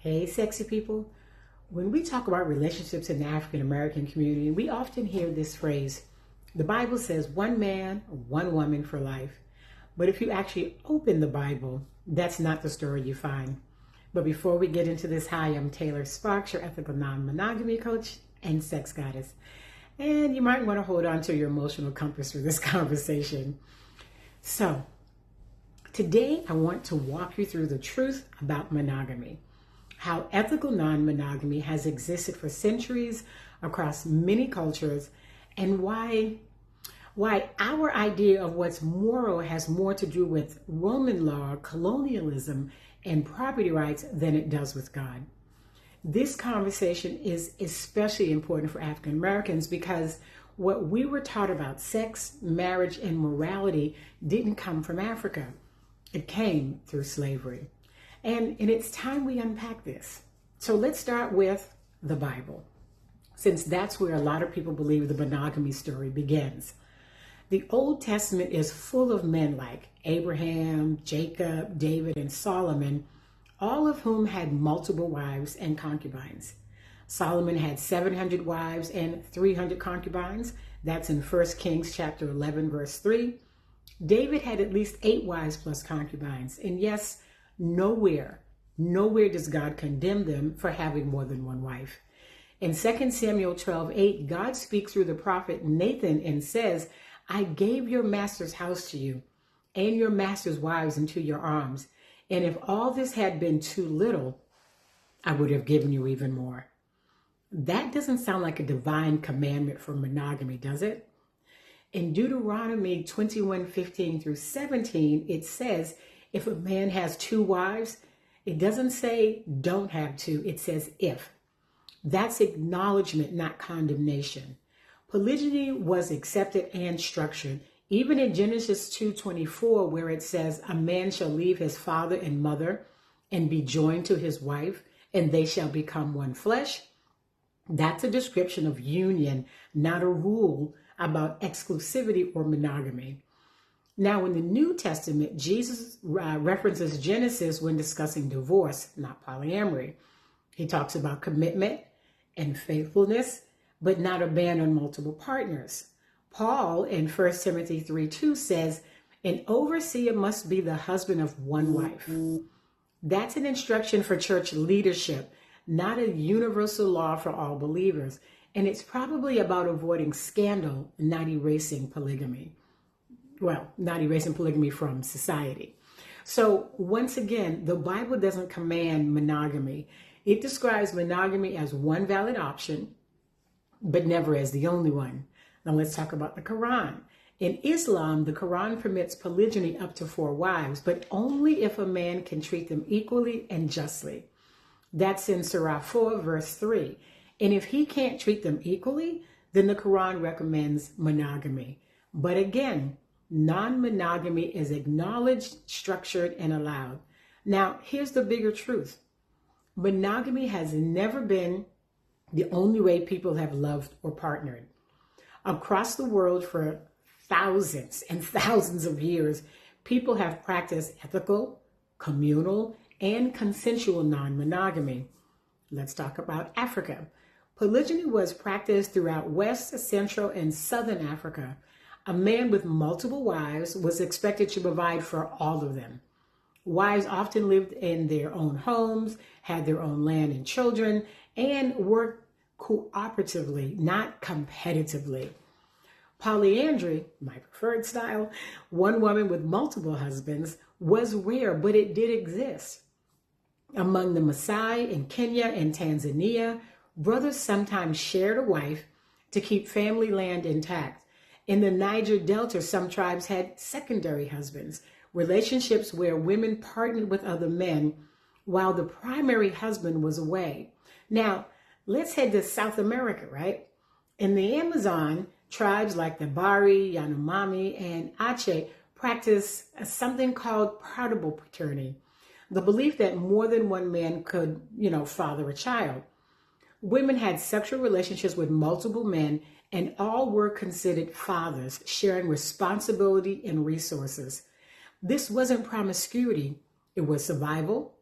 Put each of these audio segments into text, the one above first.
Hey, sexy people. When we talk about relationships in the African American community, we often hear this phrase, the Bible says one man, one woman for life. But if you actually open the Bible, that's not the story you find. But before we get into this, hi, I'm Taylor Sparks, your ethical non-monogamy coach and sex goddess. And you might want to hold on to your emotional compass for this conversation. So, today I want to walk you through the truth about monogamy. How ethical non-monogamy has existed for centuries across many cultures, and why our idea of what's moral has more to do with Roman law, colonialism, and property rights than it does with God. This conversation is especially important for African Americans because what we were taught about sex, marriage, and morality didn't come from Africa. It came through slavery. And it's time we unpack this. So let's start with the Bible, since that's where a lot of people believe the monogamy story begins. The Old Testament is full of men like Abraham, Jacob, David, and Solomon, all of whom had multiple wives and concubines. Solomon had 700 wives and 300 concubines. That's in 1 Kings chapter 11, verse 3. David had at least 8 wives plus concubines. And yes, nowhere does God condemn them for having more than one wife. In 2 Samuel 12:8, God speaks through the prophet Nathan and says, I gave your master's house to you and your master's wives into your arms. And if all this had been too little, I would have given you even more. That doesn't sound like a divine commandment for monogamy, does it? In Deuteronomy 21:15 through 17, it says, if a man has 2 wives, it doesn't say don't have 2, it says if. That's acknowledgement, not condemnation. Polygyny was accepted and structured. Even in Genesis 2:24, where it says, a man shall leave his father and mother and be joined to his wife, and they shall become one flesh. That's a description of union, not a rule about exclusivity or monogamy. Now, in the New Testament, Jesus references Genesis when discussing divorce, not polyamory. He talks about commitment and faithfulness, but not a ban on multiple partners. Paul in 1 Timothy 3:2 says, an overseer must be the husband of one wife. That's an instruction for church leadership, not a universal law for all believers. And it's probably about avoiding scandal, not erasing polygamy. Well, not erasing polygamy from society. So once again, the Bible doesn't command monogamy. It describes monogamy as one valid option, but never as the only one. Now let's talk about the Quran. In Islam, the Quran permits polygyny up to 4 wives, but only if a man can treat them equally and justly. That's in Surah 4, verse 3. And if he can't treat them equally, then the Quran recommends monogamy. But again, non-monogamy is acknowledged, structured, and allowed. Now, here's the bigger truth. Monogamy has never been the only way people have loved or partnered. Across the world for thousands and thousands of years, people have practiced ethical, communal, and consensual non-monogamy. Let's talk about Africa. Polygyny was practiced throughout West, Central, and Southern Africa. A man with multiple wives was expected to provide for all of them. Wives often lived in their own homes, had their own land and children, and worked cooperatively, not competitively. Polyandry, my preferred style, one woman with multiple husbands, was rare, but it did exist. Among the Maasai in Kenya and Tanzania, brothers sometimes shared a wife to keep family land intact. In the Niger Delta, some tribes had secondary husbands, relationships where women partnered with other men while the primary husband was away. Now, let's head to South America, right? In the Amazon, tribes like the Bari, Yanomami, and Aceh practice something called partible paternity, the belief that more than one man could, father a child. Women had sexual relationships with multiple men, and all were considered fathers, sharing responsibility and resources. This wasn't promiscuity. It was survival,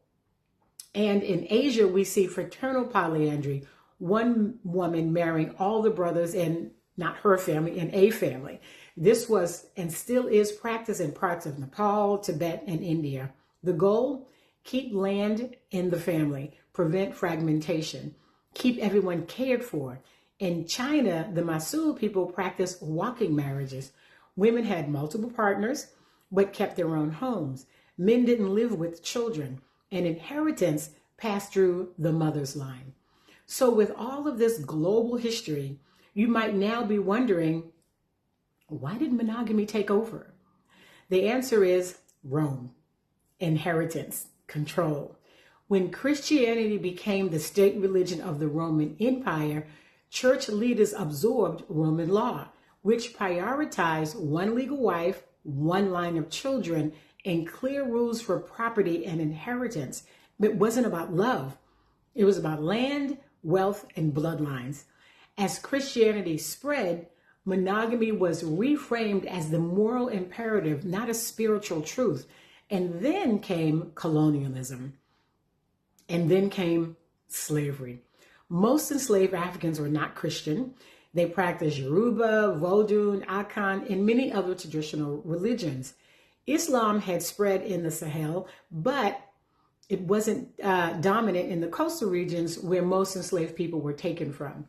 And in Asia, we see fraternal polyandry, one woman marrying all the brothers in not her family, in a family. This was and still is practiced in parts of Nepal, Tibet, and India. The goal? Keep land in the family, prevent fragmentation, keep everyone cared for. In China, the Masul people practiced walking marriages. Women had multiple partners, but kept their own homes. Men didn't live with children, and inheritance passed through the mother's line. So with all of this global history, you might now be wondering, why did monogamy take over? The answer is Rome, inheritance, control. When Christianity became the state religion of the Roman Empire, church leaders absorbed Roman law, which prioritized one legal wife, one line of children, and clear rules for property and inheritance. It wasn't about love. It was about land, wealth, and bloodlines. As Christianity spread, monogamy was reframed as the moral imperative, not a spiritual truth. And then came colonialism. And then came slavery. Most enslaved Africans were not Christian. They practiced Yoruba, Vodun, Akan, and many other traditional religions. Islam had spread in the Sahel, but it wasn't dominant in the coastal regions where most enslaved people were taken from.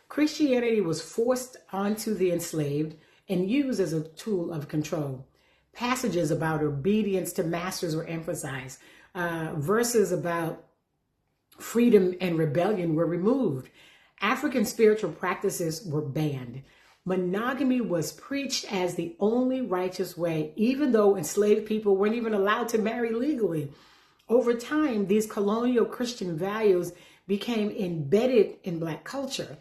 Christianity was forced onto the enslaved and used as a tool of control. Passages about obedience to masters were emphasized. Verses about freedom and rebellion were removed. African spiritual practices were banned. Monogamy was preached as the only righteous way, even though enslaved people weren't even allowed to marry legally. Over time, these colonial Christian values became embedded in Black culture.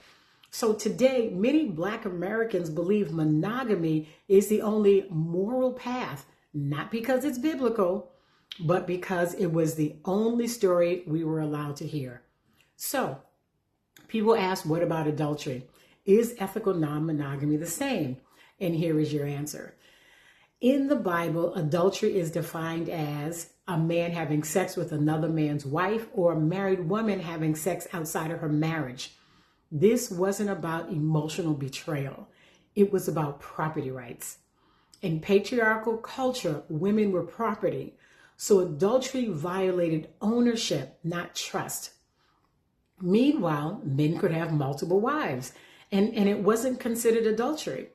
So today, many Black Americans believe monogamy is the only moral path, not because it's biblical, but because it was the only story we were allowed to hear. So people ask, what about adultery? Is ethical non-monogamy the same? And here is your answer. In the Bible, adultery is defined as a man having sex with another man's wife or a married woman having sex outside of her marriage. This wasn't about emotional betrayal. It was about property rights. In patriarchal culture, women were property. So adultery violated ownership, not trust. Meanwhile, men could have multiple wives, and it wasn't considered adultery.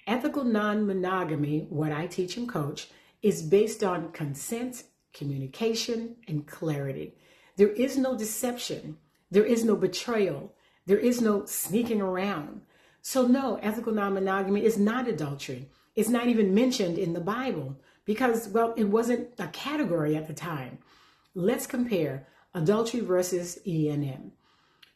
Ethical non-monogamy, what I teach and coach, is based on consent, communication, and clarity. There is no deception. There is no betrayal. There is no sneaking around. So no, ethical non-monogamy is not adultery. It's not even mentioned in the Bible because, well, it wasn't a category at the time. Let's compare adultery versus E&M.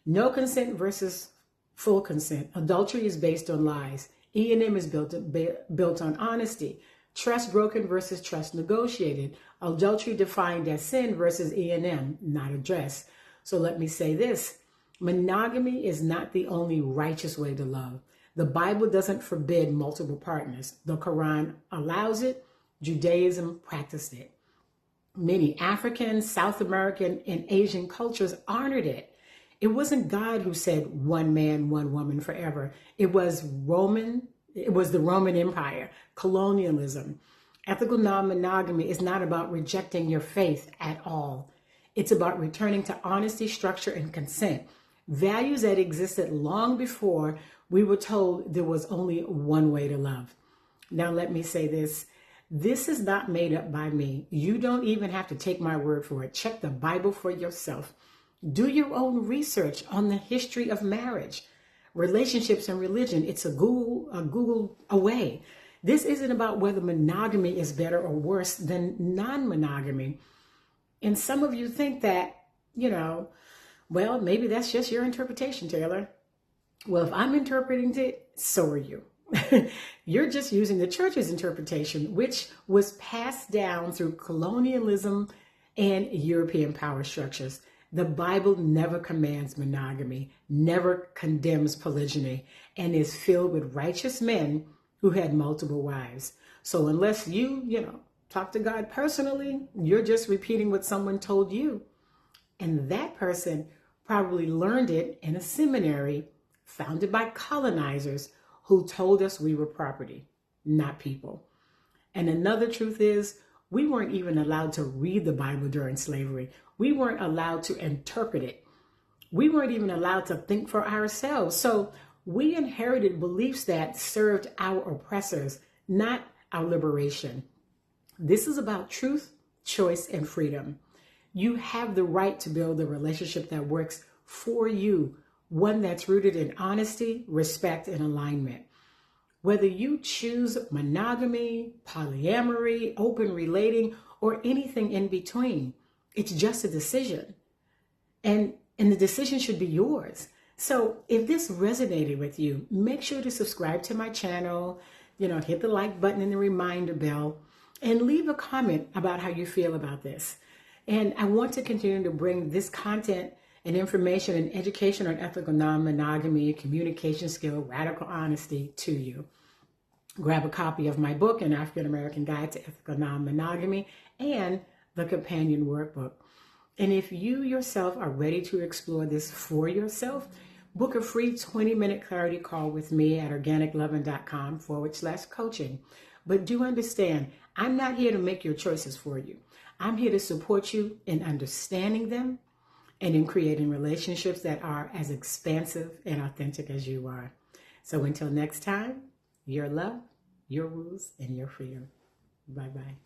No consent versus full consent. Adultery is based on lies. E&M is built on honesty. Trust broken versus trust negotiated. Adultery defined as sin versus E&M, not addressed. So let me say this. Monogamy is not the only righteous way to love. The Bible doesn't forbid multiple partners. The Quran allows it. Judaism practiced it. Many African, South American, and Asian cultures honored it. It wasn't God who said one man, one woman forever. It was the Roman Empire, colonialism. Ethical non-monogamy is not about rejecting your faith at all. It's about returning to honesty, structure, and consent. Values that existed long before we were told there was only one way to love. Now, let me say this. This is not made up by me. You don't even have to take my word for it. Check the Bible for yourself. Do your own research on the history of marriage, relationships, and religion. It's a Google away. This isn't about whether monogamy is better or worse than non-monogamy. And some of you think that, well, maybe that's just your interpretation, Taylor. Well, if I'm interpreting it, so are you. You're just using the church's interpretation, which was passed down through colonialism and European power structures. The Bible never commands monogamy, never condemns polygyny, and is filled with righteous men who had multiple wives. So unless you talk to God personally, you're just repeating what someone told you. And that person probably learned it in a seminary founded by colonizers who told us we were property, not people. And another truth is, we weren't even allowed to read the Bible during slavery. We weren't allowed to interpret it. We weren't even allowed to think for ourselves. So we inherited beliefs that served our oppressors, not our liberation. This is about truth, choice, and freedom. You have the right to build a relationship that works for you, one that's rooted in honesty, respect, and alignment. Whether you choose monogamy, polyamory, open relating, or anything in between, it's just a decision. And the decision should be yours. So if this resonated with you, make sure to subscribe to my channel, hit the like button and the reminder bell, and leave a comment about how you feel about this. And I want to continue to bring this content and information and education on ethical non-monogamy, communication skill, radical honesty to you. Grab a copy of my book, An African American Guide to Ethical Non-Monogamy, and the companion workbook. And if you yourself are ready to explore this for yourself, book a free 20-minute clarity call with me at organicloven.com/coaching. But do understand, I'm not here to make your choices for you. I'm here to support you in understanding them and in creating relationships that are as expansive and authentic as you are. So until next time, your love, your rules, and your freedom. Bye-bye.